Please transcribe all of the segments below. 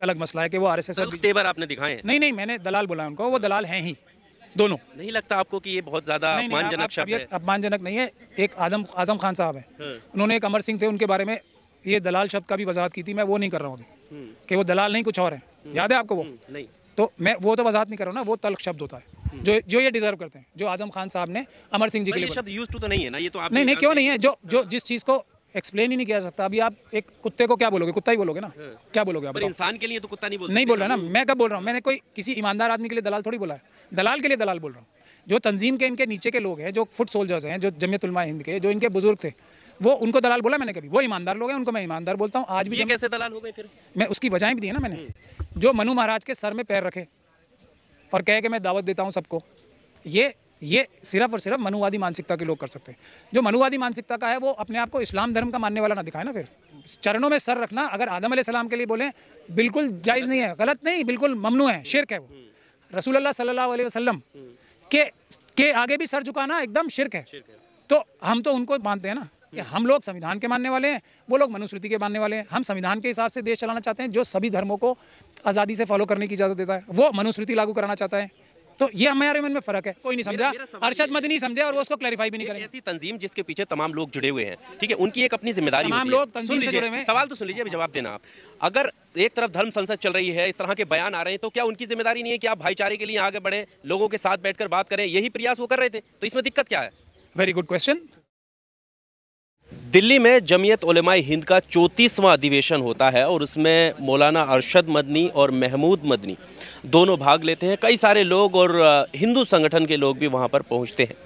अलग मसला है कि वो आरएसएस और तेवर आपने दिखाए हैं। नहीं, मैंने दलाल बोला उनको, वो दलाल हैं ही दोनों। नहीं लगता आपको कि ये बहुत ज्यादा अपमानजनक शब्द है? अपमानजनक नहीं है। एक आजम खान साहब है, उन्होंने एक अमर सिंह थे, उनके बारे में ये दलाल शब्द का भी वजाहत की थी। मैं वो नहीं कर रहा हूँ अभी कि वो दलाल नहीं कुछ और है। याद है आपको वो? नहीं, तो मैं वो तो वजाहत नहीं कर रहा हूँ ना। वो तल्ख शब्द होता है जो ये डिजर्व करते हैं, जो आजम खान साहब ने अमर सिंह जी के लिए शब्द यूज टू तो नहीं है ना ये तो आप? नहीं, क्यों नहीं है? जो जिस चीज़ को एक्सप्लेन ही नहीं किया सकता। अभी आप एक कुत्ते को क्या बोलोगे? कुत्ता ही बोलोगे ना। क्या बोलोगे आप? इंसान के लिए तो कुत्ता नहीं बोल रहा ना। मैं कब बोल रहा हूँ? मैंने कोई किसी ईमानदार आदमी के लिए दलाल थोड़ी बोला है। दलाल के लिए दलाल बोल रहा हूँ। जो तंजीम के इनके नीचे के लोग हैं, जो फुट सोल्जर्स हैं, जो जमीयत उलमा हिंद के, जो इनके बुजुर्ग थे, वो उनको दलाल बोला मैंने कभी? वो ईमानदार लोग हैं, उनको मैं ईमानदार बोलता हूँ। आज भी ये कैसे दलाल हो गए फिर? मैं उसकी वजह भी दी है ना मैंने। जो मनु महाराज के सर में पैर रखे और कहे कि मैं दावत देता हूँ सबको, ये सिर्फ और सिर्फ मनुवादी मानसिकता के लोग कर सकते हैं। जो मनुवादी मानसिकता का है वो अपने आप को इस्लाम धर्म का मानने वाला ना दिखाए ना। फिर चरणों में सर रखना अगर आदम अलैहिस्सलाम के लिए बोलें बिल्कुल जायज़ नहीं है, गलत नहीं, बिल्कुल ममनू है, शिर्क है। वो रसूलुल्लाह सल्लल्लाहु अलैहि वसल्लम के आगे भी सर झुकाना एकदम शिर्क है। तो हम तो उनको मानते हैं ना कि हम लोग संविधान के मानने वाले हैं, वो लोग मनुस्मृति के मानने वाले हैं। हम संविधान के हिसाब से देश चलाना चाहते हैं जो सभी धर्मों को आज़ादी से फॉलो करने की इजाज़त देता है। वो मनुस्मृति लागू कराना चाहता है। तो ये हमारे मन में फर्क है। कोई नहीं समझा, अरशद मदनी समझे और वो उसको क्लैरिफाई भी नहीं करेंगे। ऐसी तंजीम जिसके पीछे तमाम लोग जुड़े हुए हैं, ठीक है, उनकी एक अपनी जिम्मेदारी तमाम होती है। लोग तंजीम से जुड़े हुए हैं। सवाल तो सुन लीजिए, अभी जवाब देना आप। अगर एक तरफ धर्म संसद चल रही है, इस तरह के बयान आ रहे हैं, तो क्या उनकी जिम्मेदारी नहीं है कि आप भाईचारे के लिए आगे बढ़े, लोगों के साथ बैठकर बात करें? यही प्रयास वो कर रहे थे, तो इसमें दिक्कत क्या है? Very good question. दिल्ली में जमीयत उलेमाए हिंद का 34वां अधिवेशन होता है और उसमें मौलाना अरशद मदनी और महमूद मदनी दोनों भाग लेते हैं। कई सारे लोग और हिंदू संगठन के लोग भी वहां पर पहुंचते हैं।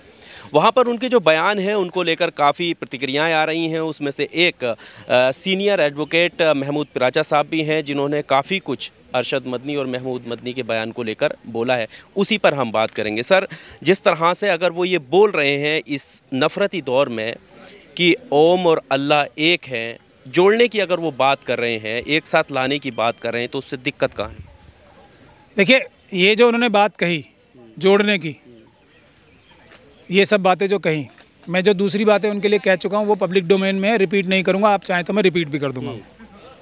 वहां पर उनके जो बयान हैं उनको लेकर काफ़ी प्रतिक्रियाएं आ रही हैं। उसमें से एक सीनियर एडवोकेट महमूद पिराचा साहब भी हैं जिन्होंने काफ़ी कुछ अरशद मदनी और महमूद मदनी के बयान को लेकर बोला है। उसी पर हम बात करेंगे। सर, जिस तरह से अगर वो ये बोल रहे हैं इस नफ़रती दौर में कि ओम और अल्लाह एक हैं, जोड़ने की अगर वो बात कर रहे हैं, एक साथ लाने की बात कर रहे हैं, तो उससे दिक्कत कहाँ है? देखिए, ये जो उन्होंने बात कही जोड़ने की, ये सब बातें जो कही, मैं जो दूसरी बातें उनके लिए कह चुका हूँ वो पब्लिक डोमेन में रिपीट नहीं करूँगा। आप चाहें तो मैं रिपीट भी कर दूँगा।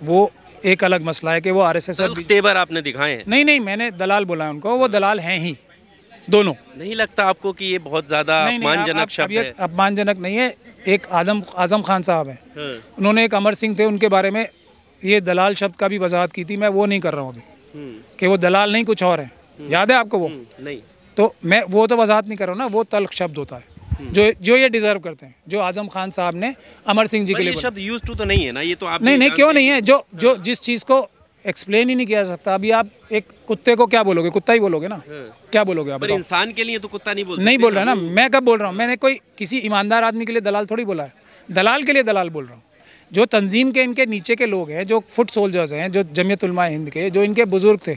वो एक अलग मसला है कि वो आरएसएस और तेवर आपने दिखाए हैं। नहीं, मैंने दलाल बोला उनको, वो दलाल हैं ही दोनों। नहीं लगता आपको कि ये बहुत ज़्यादा अपमानजनक शब्द है? अपमानजनक नहीं है। एक आजम खान साहब है, उन्होंने एक अमर सिंह थे, उनके बारे में ये दलाल शब्द का भी वजाहत की थी। मैं वो नहीं कर रहा हूँ अभी कि वो दलाल नहीं कुछ और है। याद है आपको वो? नहीं, तो मैं वो तो वजाहत नहीं कर रहा हूँ ना। वो तल्ख शब्द होता है जो ये डिजर्व करते हैं, जो आजम खान साहब ने अमर सिंह जी के लिए। शब्द यूज टू तो नहीं है ना ये तो आप? नहीं, क्यों नहीं है? जो जिस चीज़ को एक्सप्लेन ही नहीं किया सकता। अभी आप एक कुत्ते को क्या बोलोगे? कुत्ता ही बोलोगे ना। क्या बोलोगे आप? इंसान के लिए तो कुत्ता नहीं बोल रहा ना। मैं कब बोल रहा हूँ? मैंने कोई किसी ईमानदार आदमी के लिए दलाल थोड़ी बोला है। दलाल के लिए दलाल बोल रहा हूँ। जो तंजीम के इनके नीचे के लोग हैं, जो फुट सोल्जर्स हैं, जो जमीयत उलमा हिंद के, जो इनके बुजुर्ग थे,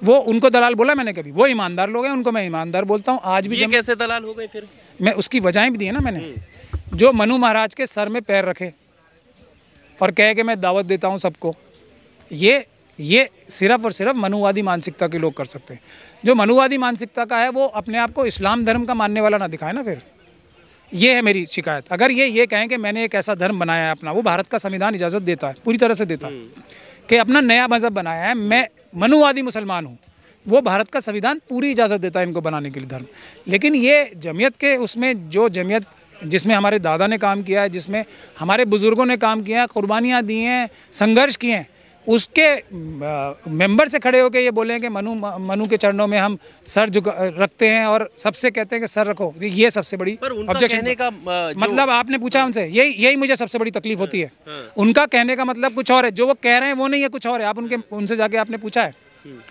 वो उनको दलाल बोला मैंने कभी? वो ईमानदार लोग हैं, उनको मैं ईमानदार बोलता हूँ। आज भी कैसे दलाल हो गए फिर? मैं उसकी वजह भी दी है ना मैंने। जो मनु महाराज के सर में पैर रखे और कहे कि मैं दावत देता हूँ सबको, ये सिर्फ और सिर्फ मनुवादी मानसिकता के लोग कर सकते हैं। जो मनुवादी मानसिकता का है वो अपने आप को इस्लाम धर्म का मानने वाला ना दिखाए ना। फिर ये है मेरी शिकायत। अगर ये कहें कि मैंने एक ऐसा धर्म बनाया है अपना, वो भारत का संविधान इजाज़त देता है, पूरी तरह से देता है कि अपना नया मज़हब बनाया है, मैं मनुवादी मुसलमान हूँ, वो भारत का संविधान पूरी इजाज़त देता है इनको बनाने के लिए धर्म। लेकिन ये जमीयत के उसमें जो जमीयत जिसमें हमारे दादा ने काम किया है, जिसमें हमारे बुज़ुर्गों ने काम किया है, कुर्बानियाँ दी हैं, संघर्ष किए हैं, उसके मेंबर से खड़े होकर ये बोले कि मनु के चरणों में हम सर रखते हैं और सबसे कहते हैं कि सर रखो, ये सबसे बड़ी ऑब्जेक्शन का मतलब आपने पूछा उनसे, यही मुझे सबसे बड़ी तकलीफ होती है। उनका कहने का मतलब कुछ और है, जो वो कह रहे हैं वो नहीं है, कुछ और है। आप उनसे जाके आपने पूछा है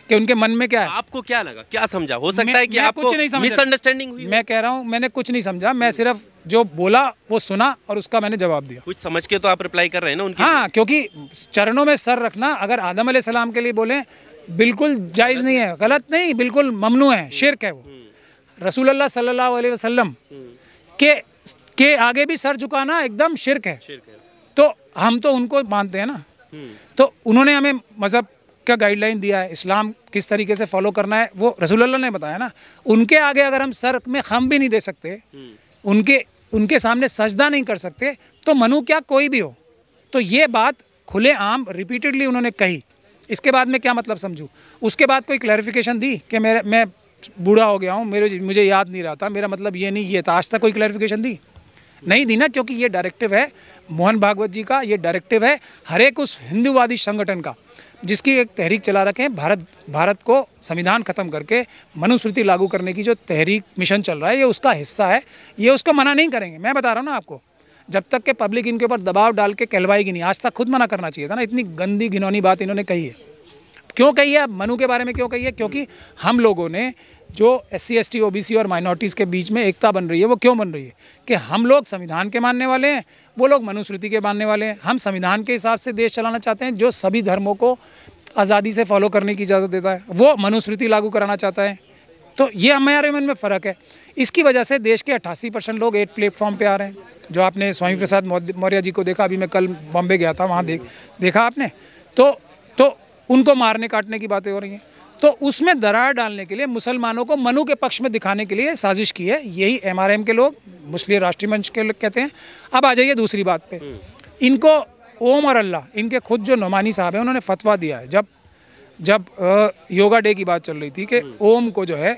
कि उनके मन में क्या है? आपको क्या लगा, क्या समझा? हो सकता है कि आपको मिसअंडरस्टैंडिंग हुई। मैं कह रहा हूँ मैंने कुछ नहीं समझा, मैं सिर्फ जो बोला वो सुना और उसका मैंने जवाब दिया। कुछ समझ के तो आप रिप्लाई कर रहे हैं ना उनकी? हाँ, क्योंकि चरणों में सर रखना अगर आदम अलैहिस्सलाम के लिए बोले बिल्कुल जायज़ नहीं है, गलत नहीं, बिल्कुल ममनू है, शिर्क है। वो रसूलुल्लाह सल्लल्लाहु अलैहि वसल्लम के आगे भी सर झुकाना एकदम शिर्क है। तो हम तो उनको मानते हैं ना। तो उन्होंने हमें मज़हब का गाइडलाइन दिया है, इस्लाम किस तरीके से फॉलो करना है वो रसूलुल्लाह ने बताया ना। उनके आगे अगर हम सर में खम भी नहीं दे सकते, उनके सामने सजदा नहीं कर सकते, तो मनु क्या कोई भी हो। तो ये बात खुले आम रिपीटेडली उन्होंने कही। इसके बाद मैं क्या मतलब समझूँ? उसके बाद कोई क्लैरिफिकेशन दी कि मैं बूढ़ा हो गया हूँ, मुझे याद नहीं रहा था, मेरा मतलब ये नहीं ये था, आज तक कोई क्लैरिफिकेशन दी? नहीं दी ना, क्योंकि ये डायरेक्टिव है मोहन भागवत जी का, ये डायरेक्टिव है हर एक उस हिंदूवादी संगठन का जिसकी एक तहरीक चला रखे हैं। भारत को संविधान ख़त्म करके मनुस्मृति लागू करने की जो तहरीक मिशन चल रहा है, ये उसका हिस्सा है, ये उसको मना नहीं करेंगे। मैं बता रहा हूँ ना आपको, जब तक के पब्लिक इनके ऊपर दबाव डाल के कहलवाएगी नहीं। आज तक खुद मना करना चाहिए था ना, इतनी गंदी घिनौनी बात इन्होंने कही है। क्यों कही है? मनु के बारे में क्यों कही है? क्योंकि हम लोगों ने जो SC ST OBC और माइनॉरिटीज़ के बीच में एकता बन रही है, वो क्यों बन रही है कि हम लोग संविधान के मानने वाले हैं, वो लोग मनुस्मृति के मानने वाले हैं। हम संविधान के हिसाब से देश चलाना चाहते हैं जो सभी धर्मों को आज़ादी से फॉलो करने की इजाज़त देता है, वो मनुस्मृति लागू कराना चाहता है। तो ये हमारे मन में फ़र्क है। इसकी वजह से देश के 88% लोग 8 प्लेटफॉर्म पे आ रहे हैं। जो आपने स्वामी प्रसाद मौर्य जी को देखा, अभी मैं कल बॉम्बे गया था, वहाँ देखा आपने, तो उनको मारने काटने की बातें हो रही हैं। तो उसमें दरार डालने के लिए मुसलमानों को मनु के पक्ष में दिखाने के लिए साजिश की है। यही MRM के लोग, मुस्लिम राष्ट्रीय मंच के लोग कहते हैं। अब आ जाइए दूसरी बात पे। इनको ओम और अल्लाह, इनके खुद जो नोमानी साहब हैं, उन्होंने फतवा दिया है जब योगा डे की बात चल रही थी कि ओम को जो है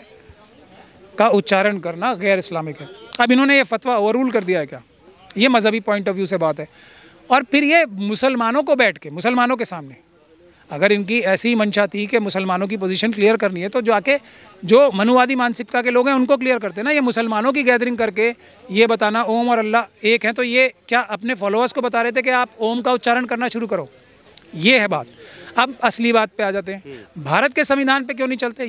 का उच्चारण करना गैर इस्लामिक है। अब इन्होंने ये फतवा ओवररूल कर दिया है क्या? ये मजहबी पॉइंट ऑफ व्यू से बात है। और फिर ये मुसलमानों को बैठ के, मुसलमानों के सामने, अगर इनकी ऐसी मंशा थी कि मुसलमानों की पोजीशन क्लियर करनी है, तो जाके जो मनुवादी मानसिकता के लोग हैं उनको क्लियर करते ना। ये मुसलमानों की गैदरिंग करके ये बताना ओम और अल्लाह एक हैं, तो ये क्या अपने फॉलोअर्स को बता रहे थे कि आप ओम का उच्चारण करना शुरू करो? ये है बात। अब असली बात पे आ जाते हैं, भारत के संविधान पे क्यों नहीं चलते?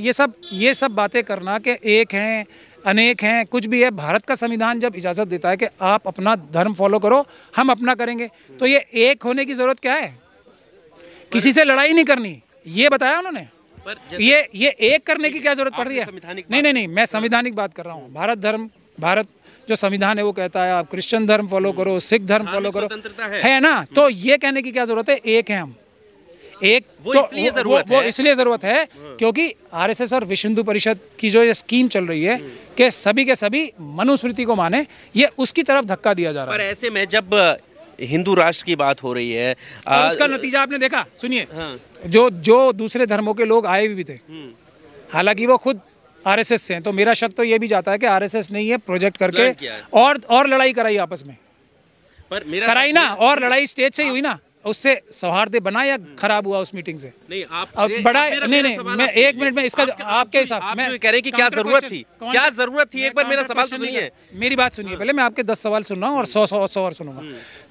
ये सब बातें करना कि एक हैं, अनेक हैं, कुछ भी है। भारत का संविधान जब इजाज़त देता है कि आप अपना धर्म फॉलो करो, हम अपना करेंगे, तो ये एक होने की ज़रूरत क्या है? किसी से लड़ाई नहीं करनी, ये बताया उन्होंने। ये एक करने की क्या जरूरत पड़ रही है? नहीं, मैं संवैधानिक बात कर रहा हूँ। भारत जो संविधान है वो कहता है आप क्रिश्चियन धर्म फॉलो करो, सिख धर्म फॉलो करो, है ना? तो ये कहने की क्या जरूरत है? एक है हम, एक। वो इसलिए जरूरत है क्योंकि RSS और विश्व हिंदू परिषद की जो ये स्कीम चल रही है कि सभी के सभी मनुस्मृति को माने, ये उसकी तरफ धक्का दिया जा रहा है। पर ऐसे में जब हिंदू राष्ट्र की बात हो रही है, उसका नतीजा आपने देखा, सुनिए। जो दूसरे धर्मों के लोग आए भी थे, हालांकि वो खुद RSS से हैं, तो मेरा शक तो ये भी जाता है कि RSS ने ये प्रोजेक्ट करके और लड़ाई कराई आपस में, पर कराई ना, और लड़ाई स्टेज से ही हुई ना, उससे सौहार्द बना या खराब हुआ उस मीटिंग से? नहीं, आप बड़ा नहीं, मैं 1 मिनट में इसका आपके हिसाब से मैं कह रहे हैं कि क्या जरूरत थी, क्या जरूरत थी? एक बार मेरा सवाल तो सुनिए, मेरी बात सुनिए पहले। मैं आपके 10 सवाल सुन रहा हूँ और 100 और सुनूंगा।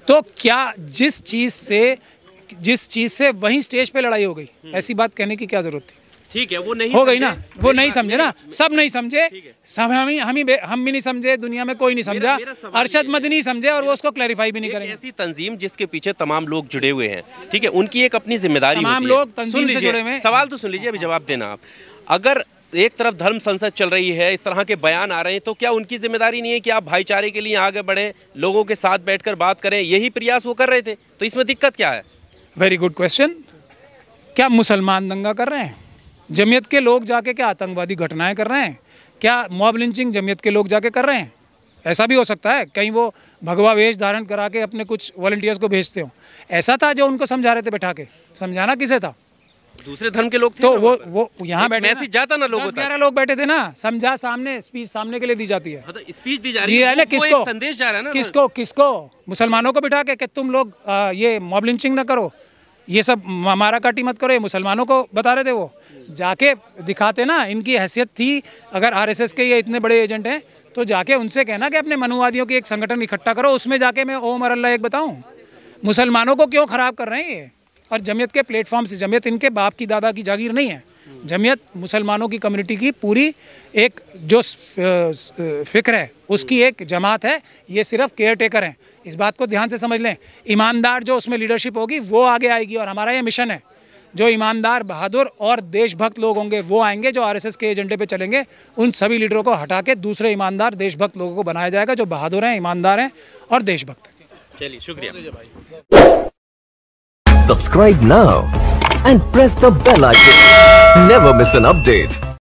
तो क्या जिस चीज से वहीं स्टेज पे लड़ाई हो गई, ऐसी बात कहने की क्या जरूरत थी? ठीक है, वो नहीं हो गई ना, वो नहीं समझे ना, सब नहीं समझे, सब हम भी नहीं समझे, दुनिया में कोई नहीं समझा, अरशद मदनी समझे और वो उसको क्लैरिफाई भी नहीं करेंगे। ऐसी तंजीम जिसके पीछे तमाम लोग जुड़े हुए हैं, ठीक है, उनकी एक अपनी जिम्मेदारी होती है। तमाम लोग तंजीम से जुड़े हुए हैं। सवाल तो सुन लीजिए, अभी जवाब देना आप। अगर एक तरफ धर्म संसद चल रही है, इस तरह के बयान आ रहे हैं, तो क्या उनकी जिम्मेदारी नहीं है कि आप भाईचारे के लिए आगे बढ़े, लोगों के साथ बैठकर बात करें? यही प्रयास वो कर रहे थे, तो इसमें दिक्कत क्या है? Very good question. क्या मुसलमान दंगा कर रहे हैं? जमीयत के लोग जाके क्या आतंकवादी घटनाएं कर रहे हैं? क्या मॉब लिंचिंग जमीयत के लोग जाके कर रहे हैं? ऐसा भी हो सकता है, कहीं वो भगवा वेश धारण करा के अपने कुछ वॉलंटियर्स को भेजते हो। ऐसा था जो उनको समझा रहे थे बैठा के? समझाना किसे था? दूसरे धर्म के लोग थे। तो वो यहाँ बैठे, मैसेज जाता ना, लोगों तक 10-11 लोग बैठे थे ना, समझा सामने, स्पीच सामने के लिए दी जाती है। स्पीच दी जा रही है ना, किसको संदेश जा रहा है ना, किसको? मुसलमानों को बिठा के कि तुम लोग ये मॉब लिंचिंग ना करो, ये सब मारा काटी मत करो, ये मुसलमानों को बता रहे थे। वो जाके दिखाते ना, इनकी हैसियत थी, अगर RSS के ये इतने बड़े एजेंट हैं तो जाके उनसे कहना कि अपने मनुवादियों की एक संगठन इकट्ठा करो, उसमें जाके मैं ओम और अल्लाह एक बताऊं। मुसलमानों को क्यों ख़राब कर रहे हैं ये? और जमीयत के प्लेटफॉर्म से, जमीयत इनके बाप की दादा की जागीर नहीं है, जमीयत मुसलमानों की कम्युनिटी की पूरी एक जो फिक्र है उसकी एक जमात है। ये सिर्फ केयर टेकर हैं, इस बात को ध्यान से समझ लें। ईमानदार जो उसमें लीडरशिप होगी वो आगे आएगी, और हमारा ये मिशन है, जो ईमानदार, बहादुर और देशभक्त लोग होंगे वो आएंगे, जो RSS के एजेंडे पे चलेंगे। उन सभी लीडरों को हटा के दूसरे ईमानदार देशभक्त लोगों को बनाया जाएगा, जो बहादुर हैं, ईमानदार हैं और देशभक्त हैं। चलिए, शुक्रिया। Subscribe now and press the bell icon. Never miss an update.